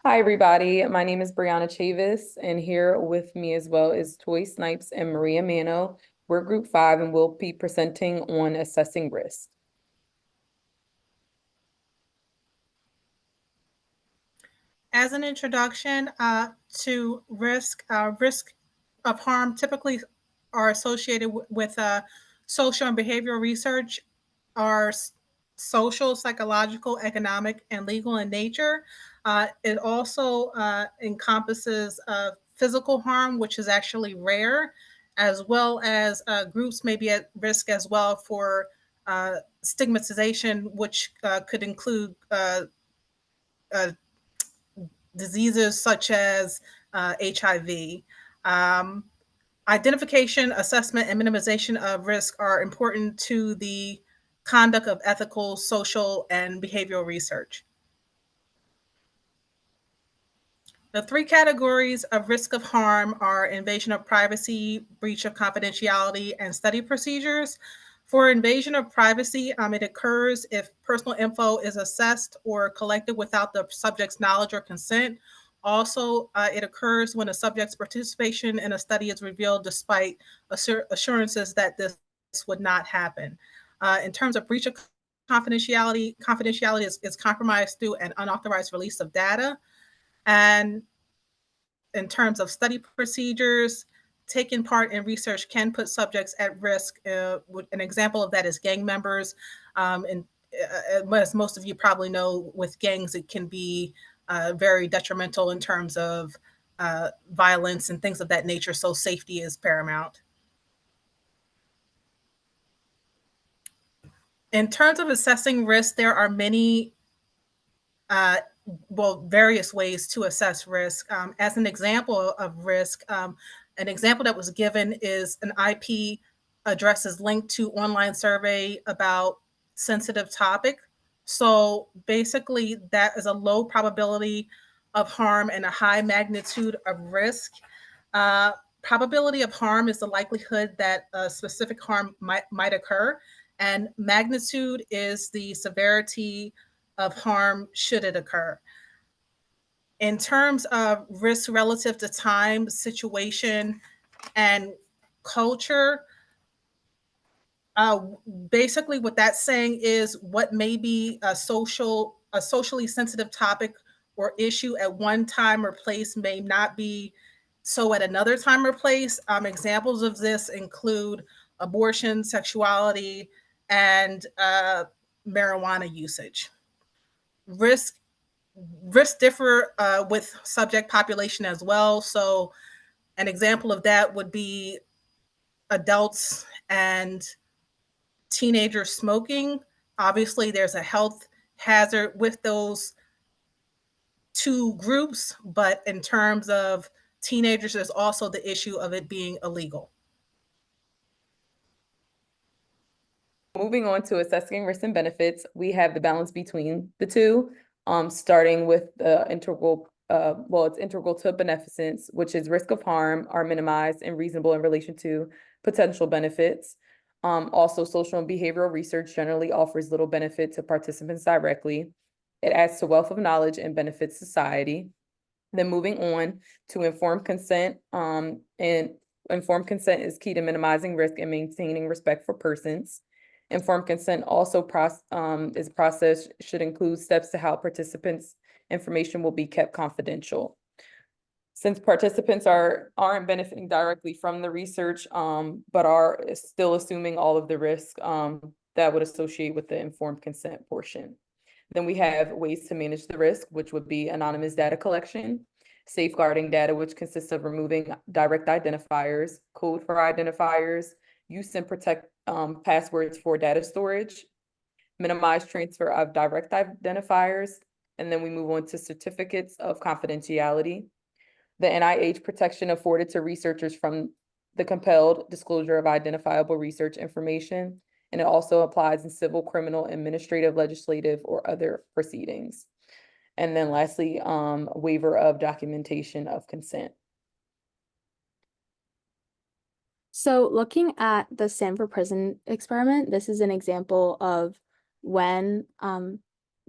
Hi, everybody. My name is Brianna Chavis, and here with me as well is Toy Snipes and Maria Mano. We're Group 5, and we'll be presenting on assessing risk. As an introduction to risk, risk of harm typically are associated with social and behavioral research, are social, psychological, economic, and legal in nature. It also encompasses physical harm, which is actually rare, as well as groups may be at risk as well for stigmatization, which could include uh, diseases such as HIV. Um, Identification, assessment, and minimization of risk are important to the conduct of ethical, social, and behavioral research. The three categories of risk of harm are invasion of privacy, breach of confidentiality, and study procedures. For invasion of privacy, it occurs if personal info is assessed or collected without the subject's knowledge or consent. Also, it occurs when a subject's participation in a study is revealed despite assurances that this would not happen. In terms of breach of confidentiality is compromised through an unauthorized release of data. And in terms of study procedures, taking part in research can put subjects at risk. An example of that is gang members. And as most of you probably know, with gangs, it can be very detrimental in terms of violence and things of that nature. So safety is paramount. In terms of assessing risk, there are many various ways to assess risk. As an example of risk, an example that was given is an IP address is linked to online survey about sensitive topic. So basically, that is a low probability of harm and a high magnitude of risk. Uh, Probability of harm is the likelihood that a specific harm might occur, and magnitude is the severity of harm should it occur. In terms of risk relative to time, situation, and culture, uh, basically what that's saying is what may be a socially sensitive topic or issue at one time or place may not be so at another time or place. Examples of this include abortion, sexuality, and marijuana usage. Risk Risks differ with subject population as well. So an example of that would be adults and teenagers smoking. Obviously, there's a health hazard with those two groups, but in terms of teenagers, there's also the issue of it being illegal. Moving on to assessing risks and benefits, we have the balance between the two, starting with the it's integral to beneficence, which is risk of harm are minimized and reasonable in relation to potential benefits. Also, social and behavioral research generally offers little benefit to participants directly. It adds to wealth of knowledge and benefits society. Then moving on to informed consent, and informed consent is key to minimizing risk and maintaining respect for persons. Informed consent also is process should include steps to how participants' information will be kept confidential. Since participants aren't benefiting directly from the research, but are still assuming all of the risk that would associate with the informed consent portion. Then we have ways to manage the risk, which would be anonymous data collection, safeguarding data, which consists of removing direct identifiers, code for identifiers, use and protect passwords for data storage, minimize transfer of direct identifiers, and then we move on to certificates of confidentiality. The NIH protection afforded to researchers from the compelled disclosure of identifiable research information, and it also applies in civil, criminal, administrative, legislative, or other proceedings. And then lastly, waiver of documentation of consent. So looking at the Stanford Prison experiment, this is an example of when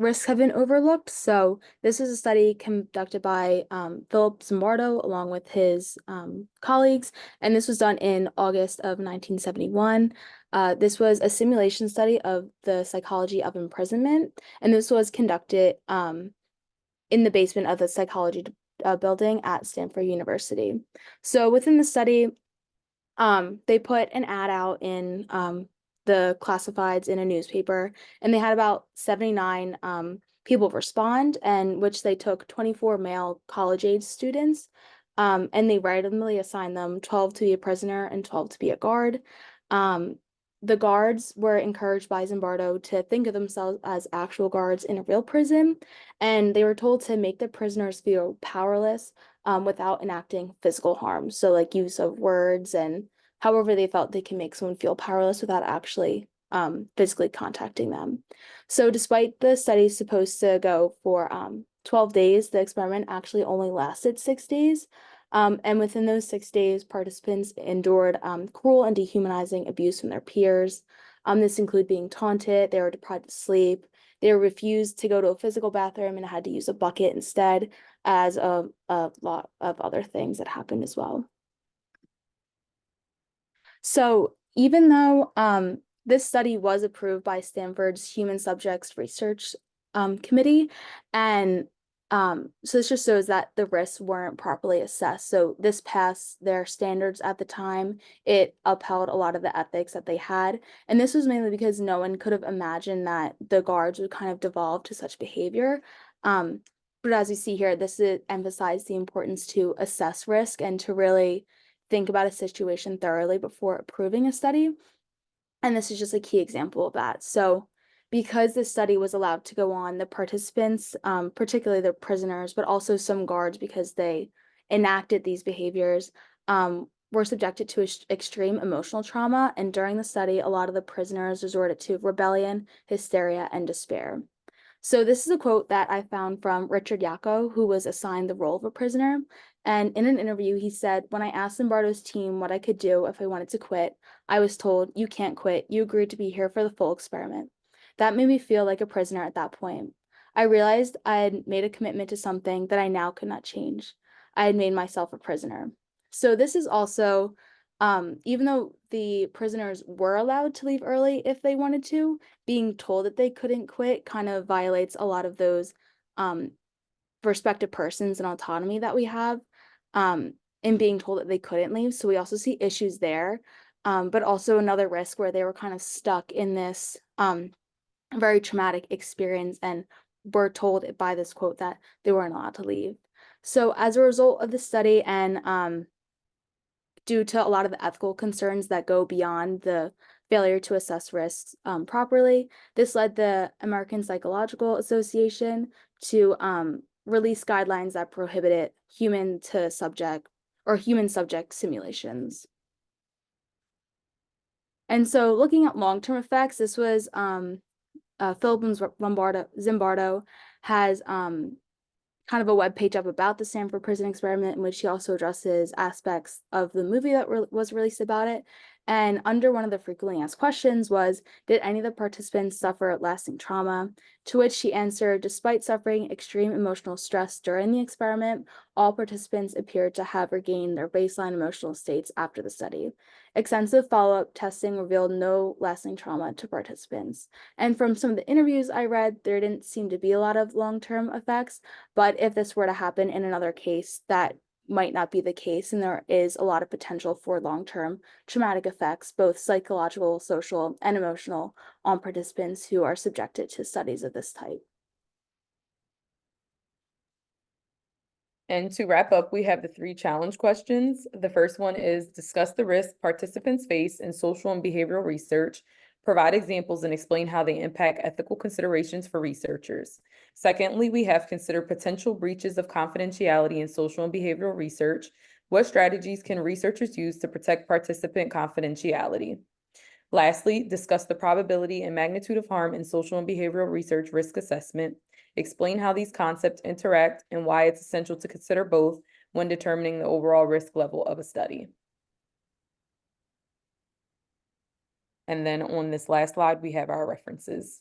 risks have been overlooked. So this is a study conducted by Philip Zimbardo along with his colleagues, and this was done in August of 1971. This was a simulation study of the psychology of imprisonment, and this was conducted in the basement of the psychology building at Stanford University. So within the study, they put an ad out in the classifieds in a newspaper, and they had about 79 people respond, and which they took 24 male college-age students, and they randomly assigned them 12 to be a prisoner and 12 to be a guard. The guards were encouraged by Zimbardo to think of themselves as actual guards in a real prison, and they were told to make the prisoners feel powerless without enacting physical harm. So like use of words and however they felt they can make someone feel powerless without actually physically contacting them. So despite the study supposed to go for 12 days, the experiment actually only lasted 6 days. And within those 6 days, participants endured cruel and dehumanizing abuse from their peers. This included being taunted, they were deprived of sleep, they were refused to go to a physical bathroom and had to use a bucket instead, as a lot of other things that happened as well. So even though this study was approved by Stanford's Human Subjects Research Committee, and so this just shows that the risks weren't properly assessed. So this passed their standards at the time. It upheld a lot of the ethics that they had. And this was mainly because no one could have imagined that the guards would kind of devolve to such behavior. But as we see here, this emphasized the importance to assess risk and to really think about a situation thoroughly before approving a study. And this is just a key example of that. So because this study was allowed to go on, the participants, particularly the prisoners, but also some guards, because they enacted these behaviors, were subjected to extreme emotional trauma. And during the study, a lot of the prisoners resorted to rebellion, hysteria, and despair. So this is a quote that I found from Richard Yako, who was assigned the role of a prisoner. And in an interview, he said, "When I asked Zimbardo's team what I could do if I wanted to quit, I was told, 'You can't quit. You agreed to be here for the full experiment.' That made me feel like a prisoner at that point. I realized I had made a commitment to something that I now could not change. I had made myself a prisoner." So this is also, even though the prisoners were allowed to leave early if they wanted to, being told that they couldn't quit kind of violates a lot of those respective persons and autonomy that we have, in being told that they couldn't leave. So we also see issues there, but also another risk where they were kind of stuck in this very traumatic experience and were told by this quote that they weren't allowed to leave. So as a result of the study and due to a lot of the ethical concerns that go beyond the failure to assess risks properly, this led the American Psychological Association to release guidelines that prohibited human subject simulations. And so looking at long-term effects, this was Philip Zimbardo has kind of a web page up about the Stanford prison experiment, in which he also addresses aspects of the movie that was released about it. And under one of the frequently asked questions was, did any of the participants suffer lasting trauma? To which he answered, despite suffering extreme emotional stress during the experiment, all participants appeared to have regained their baseline emotional states after the study. Extensive follow-up testing revealed no lasting trauma to participants. And from some of the interviews I read, there didn't seem to be a lot of long-term effects, but if this were to happen in another case, that might not be the case, and there is a lot of potential for long-term traumatic effects, both psychological, social, and emotional, on participants who are subjected to studies of this type. And to wrap up, we have the 3 challenge questions. The first one is discuss the risks participants face in social and behavioral research, provide examples and explain how they impact ethical considerations for researchers. Secondly, we have considered potential breaches of confidentiality in social and behavioral research. What strategies can researchers use to protect participant confidentiality? Lastly, discuss the probability and magnitude of harm in social and behavioral research risk assessment. Explain how these concepts interact and why it's essential to consider both when determining the overall risk level of a study. And then on this last slide, we have our references.